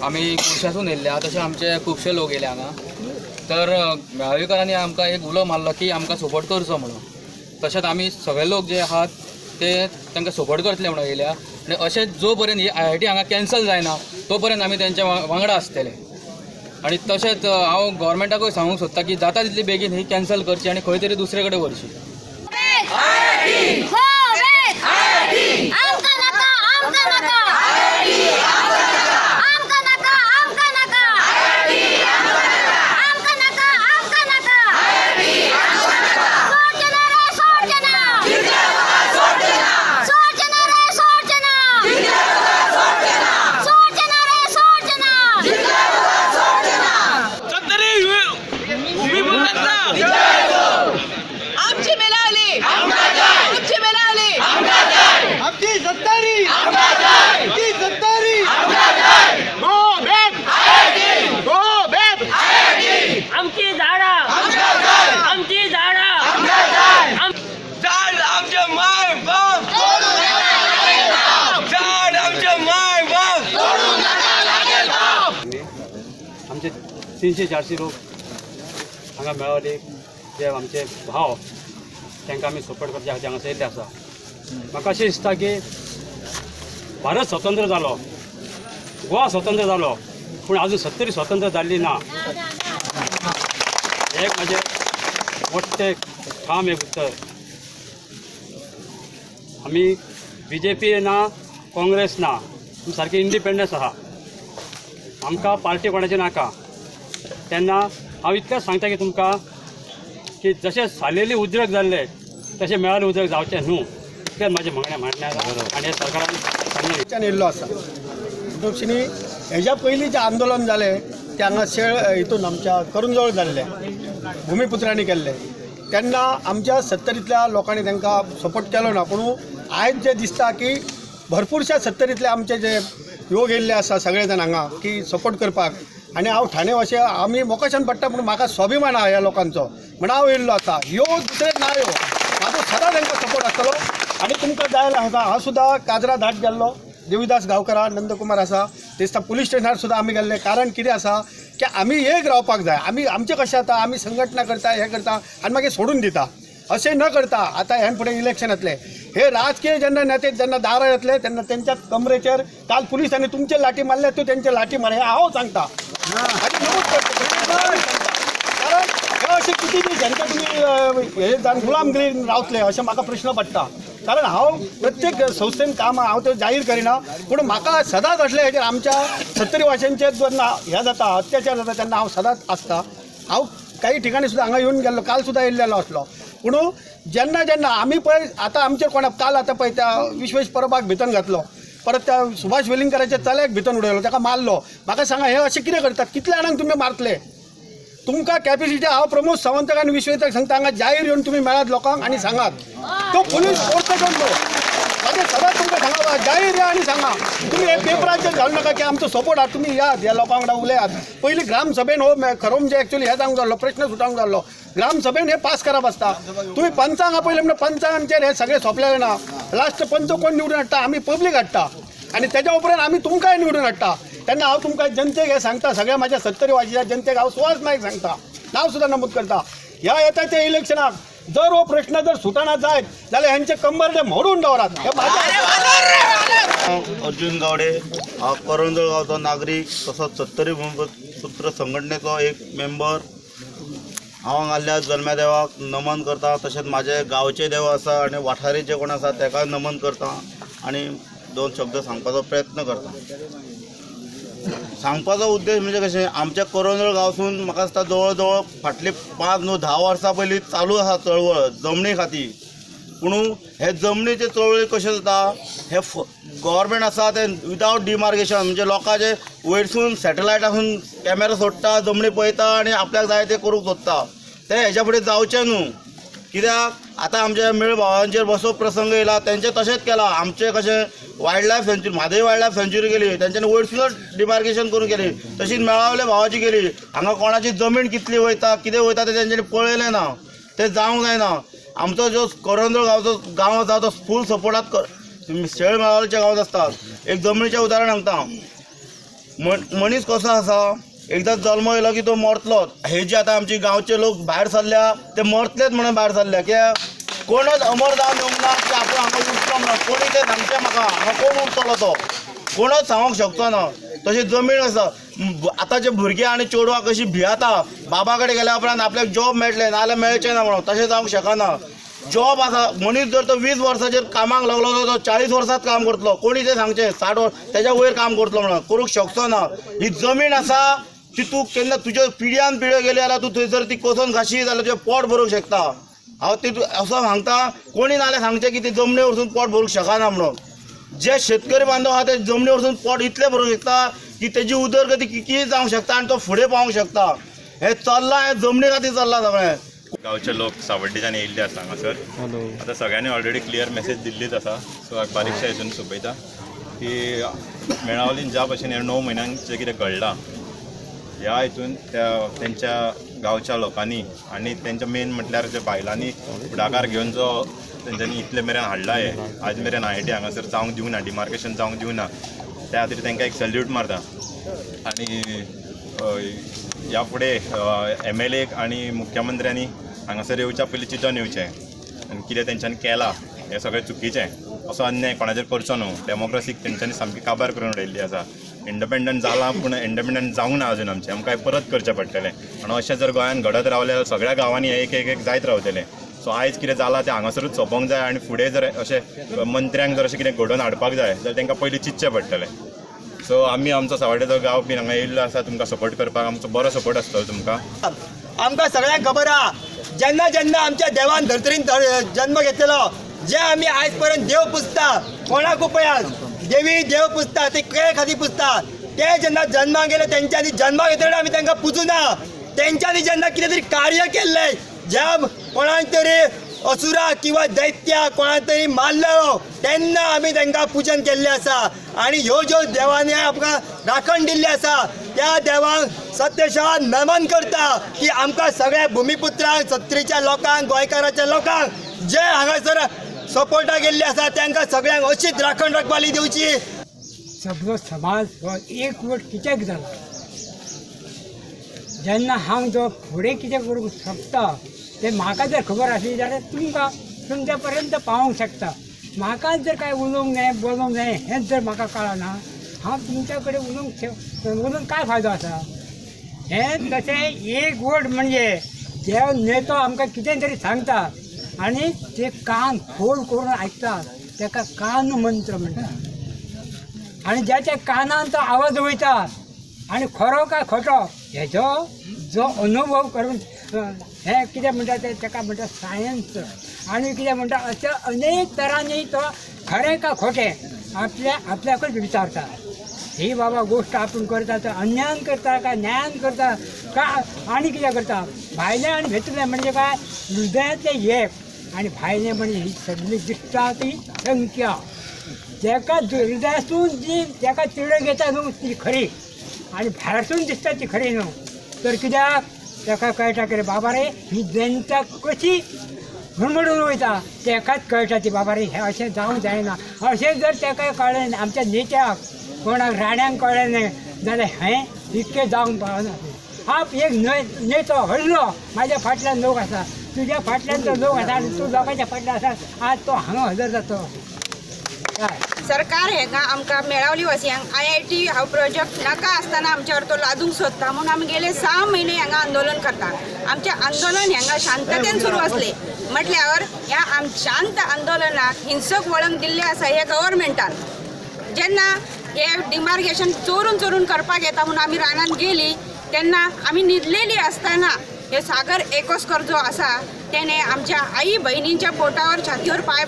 आम्ही कुशासून येयल्या तसे आमचे खुबशे लोक येयले हांगा तर मेळावेकारांनी आमकां एक उलो मारलो की आमकां सपोर्ट करचो म्हणून तशेंच आमी सगळे लोक जे आहात ते तांकां सपोर्ट करतले म्हणून येयल्या आनी अशेंच जो पर्यंत ही IIT हांगा कॅन्सल जायना तो पर्यंत आमी तेंच्या वांगडा आसतले आनी तशेंच हांव गव्हर्मेंटाकूय सांगूंक सोदता की जाता तितली बेगीन ही कॅन्सल करची आनी खंय तरी दुसरे कडेन व्हरची. आमचे 300-400 लोक हांगा मेळवले जे आमचे भाव तांकां आमी सपोर्ट करचे हांगासर येयल्ले आसा. म्हाका अशें दिसता की भारत स्वतंत्र जालो, गोवा स्वतंत्र जालो, पूण आजून 70 स्वतंत्र जाल्ली ना. एक म्हजें मोठें ठाम एक उत्तर. आमी BJP ना, काँग्रेस ना, आमी सारके इंडिपेंडन्स आहा. आमकां पार्टी कोणाची नाका. तेन्ना हांव इतलेंच सांगता की तुमकां की जशें सालेली उद्रेक जाल्ले तशें मेळावेले उद्रेक जावचें न्हू. इतलेंच म्हाजें म्हणणें आनी हे सरकारान येयल्लो आसा. दक्षिणी हेज्या पयलीं जें आंदोलन जालें तें हांगा हितून आमच्या करुंजवळ जाल्लें, भुमिपुत्रांनी केल्लें तेन्ना आमच्या 70तल्या लोकांनी तांकां सपोर्ट केलो ना. पूण आयज जें दिसता की भरपूरशा 70तले आमचे जे योग येयल्ले आसा सगळे जाण हांगा की सपोर्ट करपाक आनी हांव ठाणे अशें आमी मोकाशान पडटा पूण म्हाका स्वाभिमान आहा ह्या लोकांचो म्हण हांव येयल्लो आतां. यो दुसरे ना यो म्हाजो सदां तांकां सपोर्ट आसतलो. आनी तुमकां जाय जाल्यार हांव सुद्दां काजरा धाट गेल्लो, देविदास गांवकारा, नंदकुमार आसा, दिसता पुलीस स्टेशनार सुद्दां आमी गेल्ले. कारण कितें आसा की आमी एक रावपाक जाय. आमी आमचें कशें जाता आमी संघटना करता हें करता आनी मागीर सोडून दिता. अशें न करता आतां ह्यान फुडें इलेक्शन येतलें. हे राजकीय जेन्ना नेते जेन्ना दारार येतले तेन्ना तेंच्या कमरेचेर काल पुलिसांनी तुमचे लाठी मारले त्यो तेंचे लाठी मार हें हांव सांगता. आनी नमूद करता कारण हे अशें कितें बी जेन्ना तुमी हे जावन गुलामगिरीन रावतले अशें म्हाका प्रश्न पडटा. कारण हांव प्रत्येक संस्थेन काम हांव ते जाहीर करिना पूण म्हाका सदांच असले हेजेर आमच्या 70 भाशेंचेर जेन्ना हें जाता अत्याचार जाता तेन्ना हांव सदांच आसता. हांव काही ठिकाणी सुद्दां हांगा येवन गेल्लो, काल सुद्दां येयल्लेलो आसलो. पूण जेन्ना जेन्ना आमी पळय आतां आमचेर कोणा काल आतां पळय त्या विश्वेश परबाक भितर घातलो, परत त्या सुभाष वेलिंगराच्या चल्याक भितर उडयलो, ताका मारलो. म्हाका सांगा हे अशें कितें करतात? कितल्या जाणांक तुमी मारतले? तुमकां कॅपेसिटी हांव प्रमोद सावंताक आनी विश्वेताक सांगता हांगा जाहीर येवन तुमी मेळात लोकांक आनी सांगात. तो पुलीस फोर्स करतलो. म्हाजें सदांच तुमकां सांगा जाहीर या आनी सांगा. तुमी हे पेपराचेर घालू नाका की आमचो सपोर्ट आहा, तुमी यात ह्या लोकां वांगडा उलयात. पयलीं ग्रामसभेन हो खरो म्हणजे एक्चुअली हे जावंक जाल्लो प्रश्न सुटावंक जाल्लो. ग्रामसभेन हे पास करप आसता. तुमी पंचांक आपयले म्हणजे पंचांचेर हे सगळे सोंपलेले ना. लास्ट पंच कोण निवडून हाडटा? आमी पब्लीक हाडटा आनी तेज्या उपरांत आमी तुमकांय निवडून हाडटा. तेन्ना हांव तुमकां जनतेक हे सांगता, सगळ्या म्हाज्या 70 वाजेच्या जनतेक हांव सुहास नायक सांगता, नांव सुद्दां नमूद करता. ह्या येता त्या इलेक्शनाक जर हो प्रश्न जर सुटना जायत जाल्यार हेंचे कंबरडे मोडून दवरात. अर्जुन गावडे, हांव करंजळ गांवचो नागरीक, तसोच 70 भूमिपुत्र संघटनेचो एक मेंबर. हांव हांगाल्या जल्म्या देवाक नमन करता. तशेंच म्हाजे गांवचे देव आसा आनी वाठारी जे कोण आसा ताकाय नमन करता आनी 2 शब्द सांगपाचो प्रयत्न करता. सांगपाचो उद्देश म्हणजे कशें, आमच्या करंजळ गांवसून म्हाका दिसता जवळ जवळ फाटली 5-10 वर्सां पयलीं चालू आसा चळवळ जमनी खातीर. पूण हे जमनीचे चळवळी कशें जाता, हे गव्हर्मेंट आसा ते विदावट डिमार्केशन म्हणजे लोकांचे वयरसून सॅटेलायटासून कॅमेरा सोडटा, जमनी पळयता आनी आपल्याक जाय ते करूंक सोदता. ते हेच्या फुडें जावचें न्हू. कित्याक आतां आमच्या मेळ भावांचेर बसो प्रसंग येयला, तेंचें तशेंच केलां. आमचें कशें wild life सँच्युरी, Mhadei wild life सँच्युरी केली, तेंच्यांनी वयरसूनच डिमार्केशन करून केली. तशीच मेळावल्या भावाची केली. हांगा कोणाची जमीन कितली वयता, कितें वयता तें तेंच्यांनी पळयलें ना. तें जावंक जायना. आमचो जो करंजळ गांवचो गांव आसा तो फूल सपोर्टात शेळ मेळावल्याच्या गांवांत आसता. एक जमनीचें उदाहरण सांगता. मनीस कसो आसा एकदा जल्म येयलो की तो मरतलोच. हे जे आतां आमचे गांवचे लोक भायर सरल्या ते मरतलेच म्हणून भायर सरल्या. कित्याक कोणच अमर जावन येवंक ना की आपूण हांगा उरतलो म्हणून. कोणी तें सांगचें म्हाका हांगा कोण उरतलो तो कोणच सांगूंक शकचो ना. तशी जमीन आसा. आतांचे भुरगे आनी चेडवां कशी भियाता बाबा कडेन गेल्या उपरांत आपल्याक जॉब मेळटलें नाजाल्यार मेळचें ना म्हणून. तशें जावंक शकना. जॉब आसा. मनीस जर तो 20 वर्साचेर कामाक लागलो जाल्यार तो 40 वर्सांत काम करतलो. कोणी तें सांगचें 60 वर्स तेच्या वयर काम करतलो म्हणून करूंक शकचो ना. ही जमीन आसा ती तूं केन्ना तुज्यो पिढ्यान पिढ्यो गेली जाल्यार तूं थंयसर ती कोसोन खाशी जाल्यार तुजें पोट भरूंक शकता. हांव ती असो सांगता. कोणी नाल्यार सांगचें की ती जमनी वरसून पोट भरूंक शकना म्हणून. जे शेतकरी बांदव आहा ते जमनी वरसून पोट इतलें भरूंक शकता की तेजी उदरगती कितें जावंक शकता आनी तो फुडें पावूंक शकता. हें चल्लां हें जमनी खातीर चल्लां सगळें. गांवचे लोक सावड्डेच्यान येयल्ले आसा हांगासर. आतां सगळ्यांनी ऑलरेडी क्लियर मेसेज दिल्लीच आसा. सो बारीकशा हितून सोंपयता की मेळावलीन ज्या भशेन ह्या 9 म्हयन्यांक जें कितें घडलां ह्या हितून तेंच्या गांवच्या लोकांनी आनी तेंच्या मेन म्हटल्यार जे बायलांनी फुडाकार घेवन जो तेंच्यांनी इतले मेरेन हाडला हे आज मेरेन IIT हांगासर जावंक दिवना डिमार्केशन जावंक दिवना त्या खातीर तांकां एक सॅल्यूट मारता. आनी ह्या फुडें MLA आनी मुख्यमंत्र्यांनी हांगासर येवच्या पयलीं चिंतून येवचें आनी कितें तेंच्यांनी केलां हें सगळें चुकीचें. असो अन्याय कोणाचेर करचो न्हू. डेमोक्रेसीक तेंच्यांनी सामकी काबार करून उडयल्ली आसा. इंडिपेंडंट जालां पूण इंडिपेंडंट जावंक ना अजून आमचें. आमकां परत करचें पडटलें. आनी अशें जर गोंयांत घडत रावलें जाल्यार सगळ्या गांवांनी एक एक जायत रावतलें. सो आयज कितें जालां तें हांगासरूच सोंपोवंक जाय आनी फुडें जर अशें मंत्र्यांक जर अशें कितें घडोवन हाडपाक जाय जाल्यार तांकां पयलीं चिंतचें पडटलें. सो आमी आमचो सावड्डेचो गांव बीन हांगा येयल्लो आसा तुमकां सपोर्ट करपाक. आमचो बरो सपोर्ट आसतलो तुमकां. आमकां सगळ्यांक खबर आहा जेन्ना जेन्ना आमच्या देवान धर्तरीन जन्म घेतलेलो जे आमी आयज पर्यंत देव पुजता कोणाक पळयात देवी देव पुजता ते के खातीर पुजता. ते जेन्ना जन्माक गेले तेंच्यांनी जन्माक येतना आमी तांकां पुजुना. तेंच्यांनी जेन्ना कितें तरी कार्य केल्लें ज्या कोणाक तरी असुरा किंवा दैत्या कोणाक तरी मारलो तेन्ना आमी तांकां पुजन केल्लें आसा. आनी ह्यो ज्यो देवांनी आमकां राखण दिल्ली आसा त्या देवाक सत्यशा नमन करता की आमकां सगळ्या भुमिपुत्रांक सत्तरीच्या लोकांक गोंयकाराच्या लोकांक जे हांगासर सपोर्टाक गेल्ले आसा तांकां सगळ्यांक अशीच राखण रखवाली दिवची. सगळो समाज हो एकवट कित्याक जाला जेन्ना हांव जो फुडें कितें करूंक शकता तें म्हाका जर खबर आसली जाल्यार तुमकां तुमच्या पर्यंत पावोवंक शकता. म्हाका जर काय उलोवंक जाय बोलोवंक जाय हेंच जर म्हाका कळना हांव तुमच्या कडेन उलोवन काय फायदो आसा. हें तशें एक वट म्हणजे जे नेतो आमकां कितें तरी सांगता आनी ते कान खोल करून आयकता ताका कान मंत्र म्हणटा. आनी ज्याच्या कानान तो आवाज वयता आनी खरो काय खोटो हेजो जो अनुभव करून हें कितें म्हणटा तें ताका म्हणटा सायन्स. आनी कितें म्हणटा अशें अनेक तरांनी तो खरें का खोटें आपल्याकूच विचारता. ही बाबा गोश्ट आपूण करता तर अन्यायान करता काय न्यायान करता का आनी कितें करता. भायलें आनी भितरलें म्हणजे काय हृदयातलें एक आनी भायलें म्हणजे ही सगळी दिसता ती संख्या. जेका हृदयासून जी जेका तिडक येता न्हू ती खरी आनी भायरसून दिसता ती खरी न्हू. तर कित्याक ताका कळटा की बाबा रे ही जनता कशी म्हणून वयता तेकाच कळटा ती बाबा रे हें अशें जावंक जायना. अशें जर ताका कळ्ळें आमच्या नेत्याक कोणाक राण्यांक कळ्ळें न्ही जाल्यार हें इतकें जावंक पावना. आप एक नेतो हरलो म्हाज्या फाटल्यान लोक आसा तुज्या फाटल्यान तो लोक आसा आनी तूं लोकांच्या फाटल्यान आसा आज तो हांगा हजर जातो. सरकार हेका आमकां मेळावली वसयांक IIT हो प्रोजेक्ट नाका आसतना आमच्यावर तो लादूंक सोदता म्हणून आमी गेले 6 म्हयने हांगा आंदोलन करता. आमचें आंदोलन हांगा शांततेन सुरू आसलें म्हटल्यार ह्या शांत आंदोलनाक हिंसक वळण दिल्लें आसा हे गव्हर्मेंटान. जेन्ना हे डिमार्केशन चोरून करपाक येता म्हणून आमी रानान गेली तेन्ना आमी न्हिदलेली आसतना हे सागर एकosकर जो आसा तेणे आमच्या आई बहिणींच्या पोटावर छातीवर पाय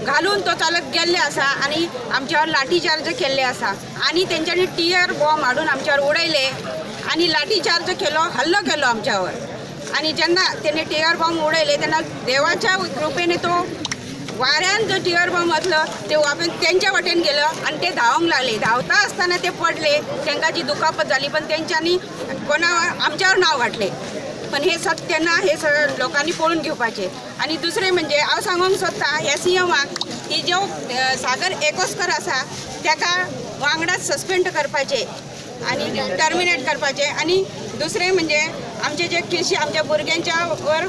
घालून तो चालत गेल्ले आसा आनी आमच्यावर लाठीचार्ज केल्ले आसा आनी तेंच्यांनी टियर बॉम्ब हाडून आमच्यावर उडयले आनी लाठीचार्ज केलो हल्लो केलो आमच्यावर. आनी जेन्ना तेणे टियर बॉम्ब उडयले तेन्ना देवाच्या कृपेने तो वाऱ्यान जो टियर बॉम्ब वतलो ते वापरून तेंच्या वाटेन गेलो आनी ते धांवंक लागले. धांवता आसतना ते पडले तांकां जी दुखापत जाली पण तेंच्यांनी आमच्यावर नांव घातलें. पण हे सत्य ना हे सगळं लोकांनी पळोवन घेवपाचें. आनी दुसरें म्हणजे हांव सांगूंक सोदता ह्या CMाक की जो सागर एकosकर आसा ताका वांगडाच सस्पेंड करपाचें आणि टर्मिनेट करपाचे आणि दुसरे म्हणजे आमचे जे केसी आमच्या भुरग्यांच्या वर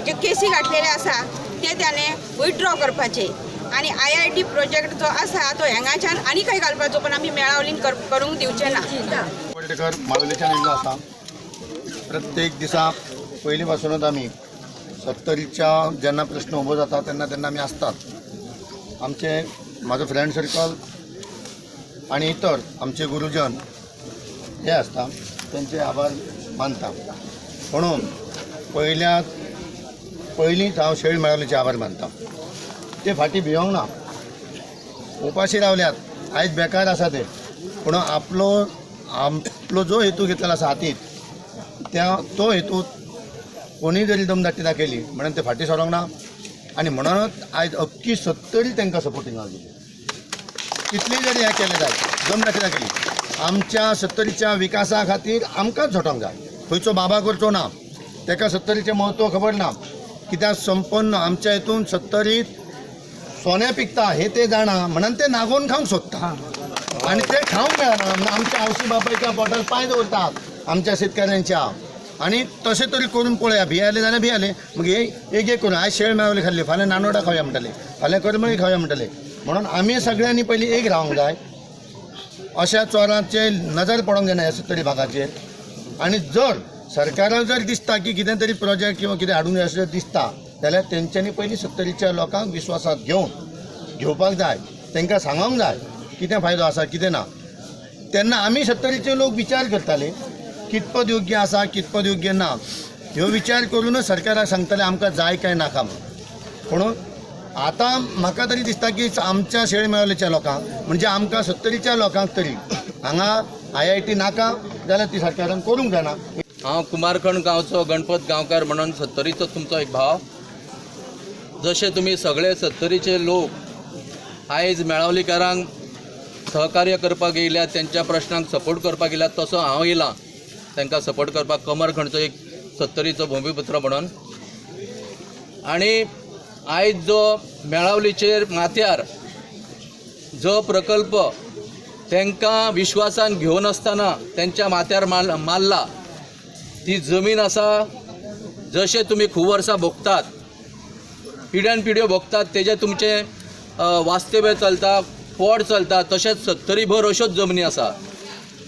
जे केसी घातलेले आसा ते त्याने विथड्रॉ करपाचे आणि IIT प्रोजेक्ट जो आसा तो हांगाच्यान आनी खंय घालपाचो पण आमी मेळावलीन करूंक दिवचे ना. पर्यटकर मावेलीच्यान येयल्लो आसा. प्रत्येक दिसा पयलीं पासूनच आमी 70च्या जेन्ना प्रश्न उबो जाता तेन्ना आमी आसतात. आमचे म्हाजो फ्रेंड सर्कल आनी इतर आमचे गुरुजन हे आसता तेंचे आभार मानता. म्हणून पयलींच हांव शेळी मेळावलीचे आभार मानता. ते फाटीं भियोंक ना, उपाशी रावल्यात, आयज बेकार आसा ते, पूण आपलो जो हेतू घेतलेलो आसा हातींत तो हेतू कोणी जरी दमदाटी दाखयली म्हणून ते फाटीं सरोंक ना. आनी म्हणूनच आयज अख्खी 70 तांकां सपोर्टिंगाक दिली. कितली जरी हें केलें जाय दमदाटी दाखयली, आमच्या 70च्या विकासा खातीर आमकांच झोटोंक जाय. खंयचो बाबा करचो ना, ताका 70चें म्हत्व खबर ना. कित्याक संपन्न आमच्या हितून 70 सोने पिकता हे ते जाणा म्हणून ते नागोवन खावंक सोदता आनी ते खावंक मेळना म्हणून आमच्या आवशी बापायच्या पोटार पांय दवरतात आमच्या शेतकाऱ्यांच्या. आनी तशें तरी करून पळया, भियाले जाल्यार भियाले. मग एक करून आयज शेळ मेळवली खाल्ली, फाल्यां नानोडा खावया म्हणटाले, फाल्यां करमळी खावया म्हणटाले. म्हणून आमी सगळ्यांनी पयलीं एक रावंक जाय. अशा चोरांचे नजर पडोंक जायना ह्या 70 भागाचेर. आनी जर सरकाराक जर दिसता की कितें तरी प्रोजेक्ट किंवा कितें हाडूंक जाय अशें दिसता जाल्यार तेंच्यांनी पयलीं 70च्या लोकांक विश्वासांत घेवपाक जाय. तांकां सांगोंक जाय कितें फायदो आसा कितें ना. तेन्ना आमी 70चे लोक विचार करताले कितपत योग्य आसा कितपत योग्य ना ह्यो विचार करूनच सरकाराक सांगताले आमकां जाय काय नाका म्हणून. पूण आतां म्हाका तरी दिसता की आमच्या शेळ मेळवलेच्या लोकांक म्हणजे आमकां 70च्या लोकांक तरी हांगा IIT नाका जाल्यार ती सरकारान करूंक जायना. हांव कुमारखंड गांवचो गणपत गांवकार म्हणून 70चो तुमचो एक भाव. जशे तुमी सगळे 70चे लोक आयज मेळावलीकारांक सहकार्य करपाक येयल्यात, त्यांच्या प्रश्नांक सपोर्ट करपाक येयल्यात, तसो हांव येयलां तांकां सपोर्ट करपाक कुमारखंडचो एक 70चो भुमिपुत्र म्हणून. आनी आयज जो मेळावलीचेर माथ्यार जो प्रकल्प तांकां विश्वासान घेवन आसतना तेंच्या माथ्यार मारला ती जमीन आसा. जशे तुमी खूब वर्सां भोगतात, पिढ्यान पिढ्यो भोगतात, तेजे तुमचे वास्तव्य चलता, पोट चलता, तशेंच 70 भर अश्योच जमनी आसा.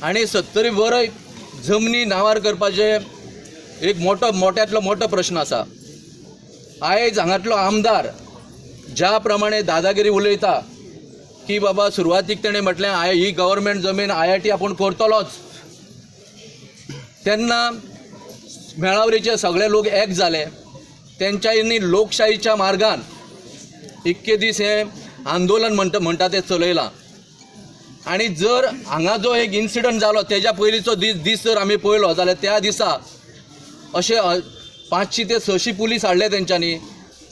आनी 70 भर जमनी नांवार करपाचे एक मोठ्यांतलो मोठो प्रश्न आसा. आयज हांगातलो आमदार ज्या प्रमाणे दादागिरी उलयता की बाबा सुरवातीक तेणें म्हटलें ही गव्हर्मेंट जमीन IIT आपूण करतलोच, तेन्ना मेळावलीचे सगळे लोक एक जाले. तेंच्यांनी लोकशाहीच्या मार्गान इतके दीस हे आंदोलन म्हणटा ते चलयलां. आनी जर हांगा जो एक इन्सिडंट जालो तेज्या पयलींचो दीस जर आमी पळयलो जाल्यार त्या दिसा अशे 500 ते 600 पुलीस हाडले तेंच्यांनी,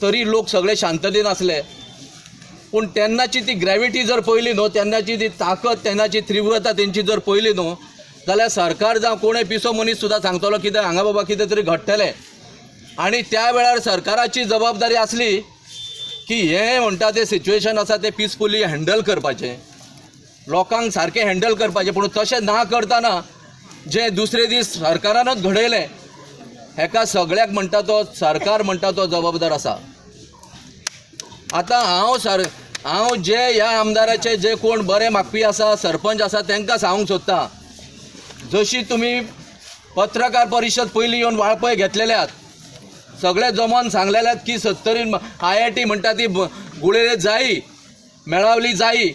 तरी लोक सगळे शांततेन आसले. पूण तेन्नाची ती ग्रॅविटी जर पळयली न्हू, तेन्नाची ती ताकद, तेन्नाची तीव्रता तेंची जर पळयली न्हू जाल्यार सरकार जावं कोणूय पिसो मनीस सुद्दां सांगतलो कितें हांगा बाबा कितें तरी घडटलें. आनी त्या वेळार सरकाराची जबाबदारी आसली की हें म्हणटा तें सिच्युएशन आसा तें पिसफुली हँडल करपाचें, लोकांक सारकें हँडल करपाचें. पूण तशें ना करतना जें दुसरे दीस सरकारानच घडयलें हेका सगळ्याक म्हणटा तो सरकार म्हणटा तो जबाबदार आसा. आतां हांव जे ह्या आमदाराचे जे कोण बरे मागपी आसा, सरपंच आसा, तांकां सांगूंक सोदता, जशी तुमी पत्रकार परिशद पयलीं येवन वाळपय घेतलेल्यात, सगळे जमोन सांगलेल्यात की 70 IIT म्हणटा ती गुळेरे जायी, मेळावली जायी.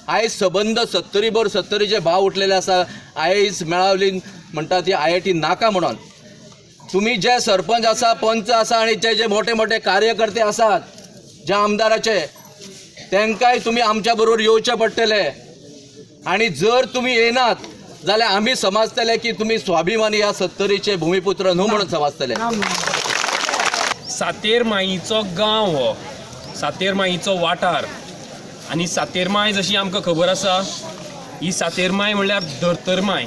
आयज सबंद 70 भर 70चे भाव उठलेले आसा. आयज मेळावली म्हणटा ती IIT नाका म्हणून. तुम्ही जे सरपंच आसा, पंच आसा आणि जे मोठे मोठे कार्यकर्ते आसात ज्या आमदाराचे, तांकांय तुम्ही आमच्या बरोबर येवचे पडटले. आणि जर तुम्ही येनात जाल्यार आम्ही समजतले की तुम्ही स्वाभिमानी ह्या 70चे भूमिपुत्र न्हू म्हणून समजतले. सातेर माईचो गांव हो, सातेर माईचो वाठार. आनी सातेर माय जशी आमकां खबर आसा, ही सातेर माय म्हणल्यार धर्तर माय.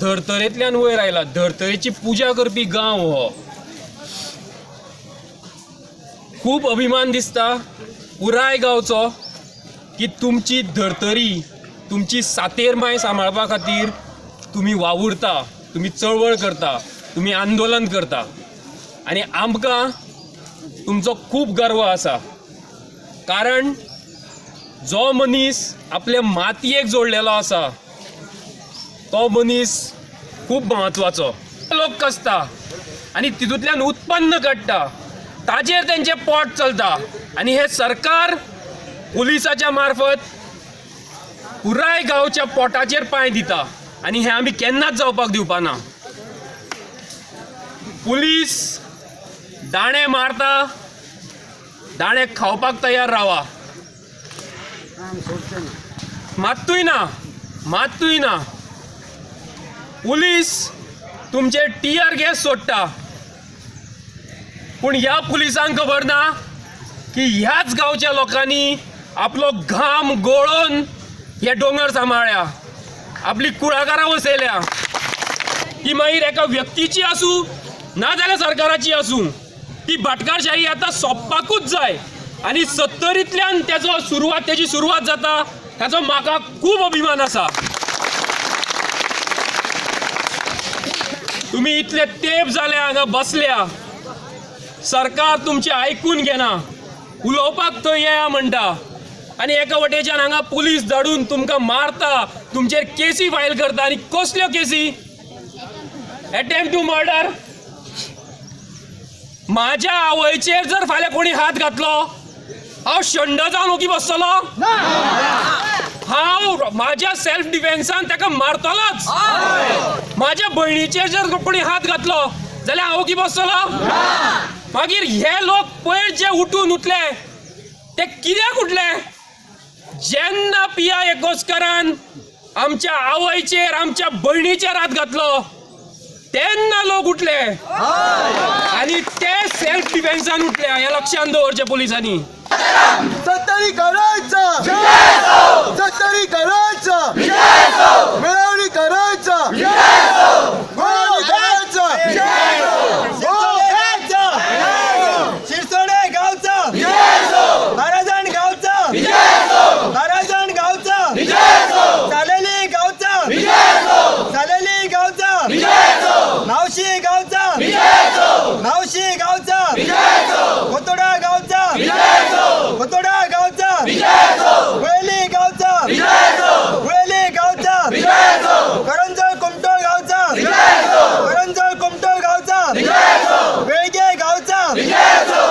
धर्तरेंतल्यान वयर आयला, धर्तरेची पुजा करपी गांव हो. खूब अभिमान दिसता पुराय गांवचो की तुमची धर्तरी तुमची सातेरमाय सांबाळपा खातीर तुम्ही वावुरता, तुम्ही चळवळ करता, तुम्ही आंदोलन करता आणि आमकां तुमचो खूब गर्व आसा. कारण जो मनीस आपल्या मातयेक जोडलेलो आसा तो मनीस खूब म्हत्वाचो. लोक कसता आणि तितूंतल्यान उत्पन्न काडटा, ताजेर तेंचें पोट चलता आणि हे सरकार पुलिसाच्या मार्फत पुराय गांवच्या पोटाचेर पांय दिता आणि हे आमी केन्नाच जावपाक दिवपाना. पुलीस दाणे मारता, दाणे खावपाक तयार रावा. मात्तूय ना. पुलीस तुमचे टियर गॅस सोडटा, पूण ह्या पुलिसांक खबर ना की ह्याच गांवच्या लोकांनी आपलो घाम गळोवन हे दोंगर सांबाळ्या, आपली कुळागरां वसयल्या. ती मागीर एका व्यक्तीची आसूं ना जाल्यार सरकाराची आसूं, ती भाटकारशाही आतां सोंपपाकूच जाय. आणि 70तल्यान तेजी सुरवात जाता, ताचो म्हाका खूब अभिमान आसा. तुम्ही इतले तेंप जाले हांगा बसल्या, सरकार तुमचे आयकून घेना, उलोवपाक थंय येया म्हणटा आणि एका वटेच्यान हांगा पुलीस धाडून तुमकां मारता, तुमचेर केसी फायल करता. आणि कसल्यो केसी? Attempt to murder. माझ्या आवयचेर जर फाल्यां कोणी हात घातलो, हांव शंड जावन ओगी बसतलो? हांव माझ्या सेल्फ डिफेन्सान ताका मारतलोच. माझ्या भयणीचेर जर कोणी हात घातलो जाल्यार हांव ओगी बसतलो? मागीर हे लोक पयर जे उठून उठले ते कित्याक उठले? जेन्ना पिया एकोस्करान आमच्या आवयचेर, आमच्या भयणीचेर हात घातलो तेन्ना लोक उठले आणि ते सेल्फ डिफेन्सान उठले. हे लक्षात दवरचे पुलिसांनी. सत्तरी करायचं, सत्तरी करायचं, मिळवणी करायचं, शिरसोडे गावचं, नाराजण गावचं, नाराजण गावचं, चालेली गावचं, चालेली गावचं, नावशी गावचं, नावशी गावचं, खोतोडा गावचं, खोतोडा गावचं,